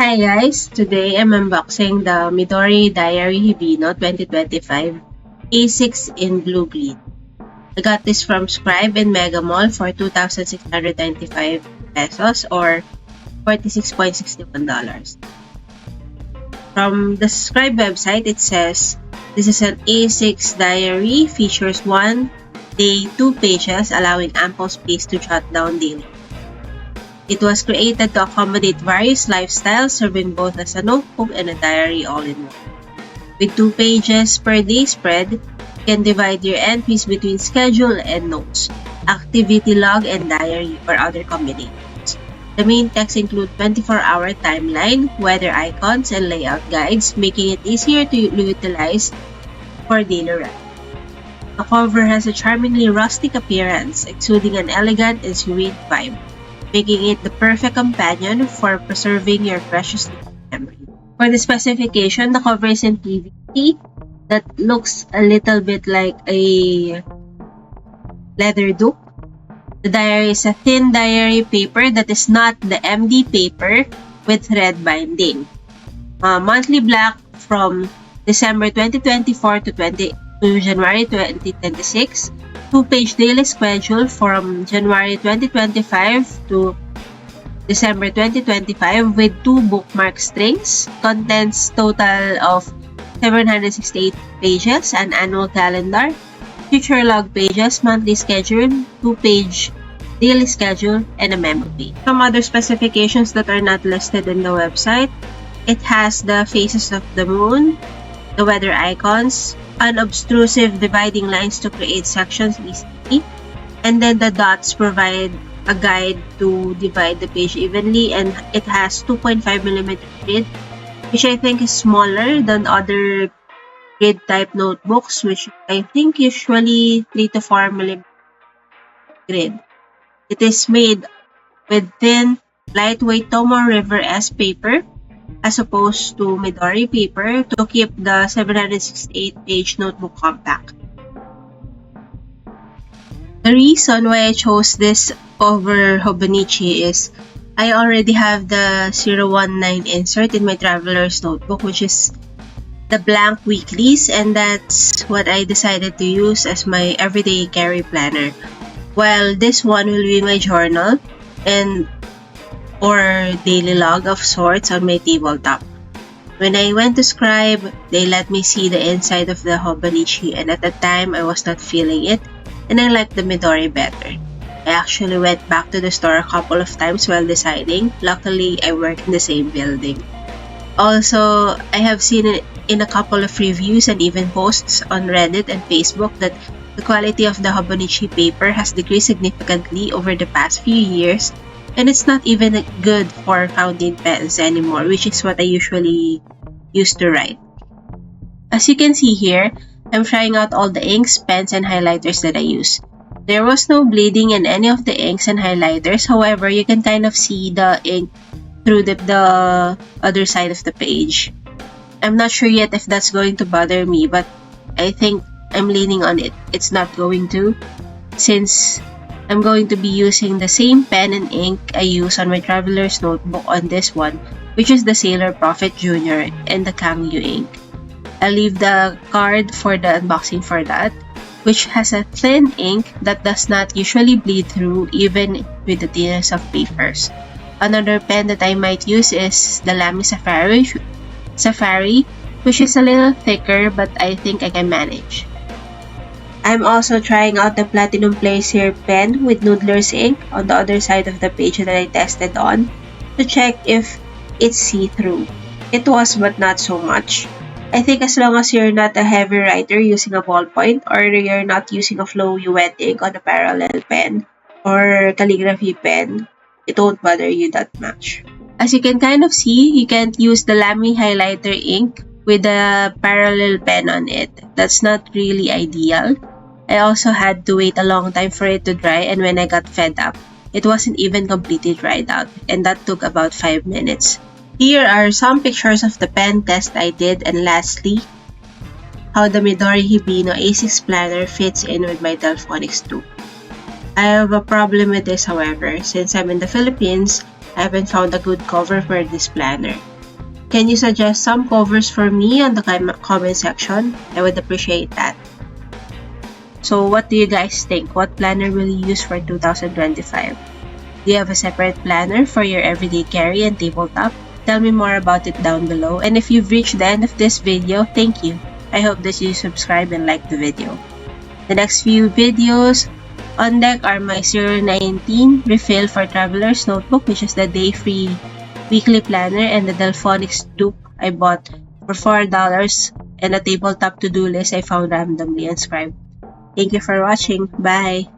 Hi guys, today I'm unboxing the Midori Hibino 2025 A6 in blue green. I got this from Scribe in Mega Mall for 2,695 pesos or $46.61. From the Scribe website, it says this is an A6 diary, features 1 day 2 pages, allowing ample space to jot down daily. It was created to accommodate various lifestyles, serving both as a notebook and a diary all in one. With 2 pages per day spread, you can divide your entries between schedule and notes, activity log and diary, or other combinations. The main text includes 24-hour timeline, weather icons, and layout guides, making it easier to utilize for daily writing. The cover has a charmingly rustic appearance, exuding an elegant and serene vibe, making it the perfect companion for preserving your precious memory. For the specification, the cover is in PVC that looks a little bit like a leather dupe. The diary is a thin diary paper that is not the MD paper with thread binding. Monthly black from December 2024 to January 2026. 2-page daily schedule from January 2025 to December 2025 with 2 bookmark strings. Contents total of 768 pages, an annual calendar, future log pages, monthly schedule, 2-page daily schedule, and a memo page. Some other specifications that are not listed in the website. It has the phases of the moon, the weather icons, unobtrusive dividing lines to create sections easily, and then the dots provide a guide to divide the page evenly, and it has 2.5mm grid, which I think is smaller than other grid type notebooks, which I think usually 3 to 4mm grid. It is made with thin, lightweight Tomo River S paper as opposed to Midori paper to keep the 768-page notebook compact. The reason why I chose this over Hobonichi is I already have the 019 insert in my traveler's notebook, which is the blank weeklies, and that's what I decided to use as my everyday carry planner. While this one will be my journal and or daily log of sorts on my tabletop. When I went to Scribe, they let me see the inside of the Hobonichi, and at the time I was not feeling it and I liked the Midori better. I actually went back to the store a couple of times while deciding. Luckily, I work in the same building. Also, I have seen it in a couple of reviews and even posts on Reddit and Facebook that the quality of the Hobonichi paper has decreased significantly over the past few years, and it's not even good for fountain pens anymore, which is what I usually used to write. As you can see here, I'm trying out all the inks, pens, and highlighters that I use. There was no bleeding in any of the inks and highlighters, however, you can kind of see the ink through the other side of the page. I'm not sure yet if that's going to bother me, but I think I'm leaning on it. It's not going to, since I'm going to be using the same pen and ink I use on my traveler's notebook on this one, which is the Sailor Prophet Jr. and the Kakyou ink. I'll leave the card for the unboxing for that, which has a thin ink that does not usually bleed through even with the thinnest of papers. Another pen that I might use is the Lamy Safari, which is a little thicker, but I think I can manage. I'm also trying out the Platinum Placer pen with Noodler's ink on the other side of the page that I tested on to check if it's see-through. It was, but not so much. I think as long as you're not a heavy writer using a ballpoint, or you're not using a flowy wet ink on a parallel pen or calligraphy pen, it won't bother you that much. As you can kind of see, you can't use the Lamy highlighter ink with a parallel pen on it. That's not really ideal. I also had to wait a long time for it to dry, and when I got fed up, it wasn't even completely dried out, and that took about 5 minutes. Here are some pictures of the pen test I did, and lastly, how the Midori Hibino A6 planner fits in with my Delphonics 2. I have a problem with this, however. Since I'm in the Philippines, I haven't found a good cover for this planner. Can you suggest some covers for me on the comment section? I would appreciate that. So what do you guys think? What planner will you use for 2025? Do you have a separate planner for your everyday carry and tabletop? Tell me more about it down below. And if you've reached the end of this video, thank you. I hope that you subscribe and like the video. The next few videos on deck are my 019 refill for Traveler's Notebook, which is the day-free weekly planner, and the Delphonics dupe I bought for $4, and a tabletop to-do list I found randomly on Scribe. Thank you for watching. Bye!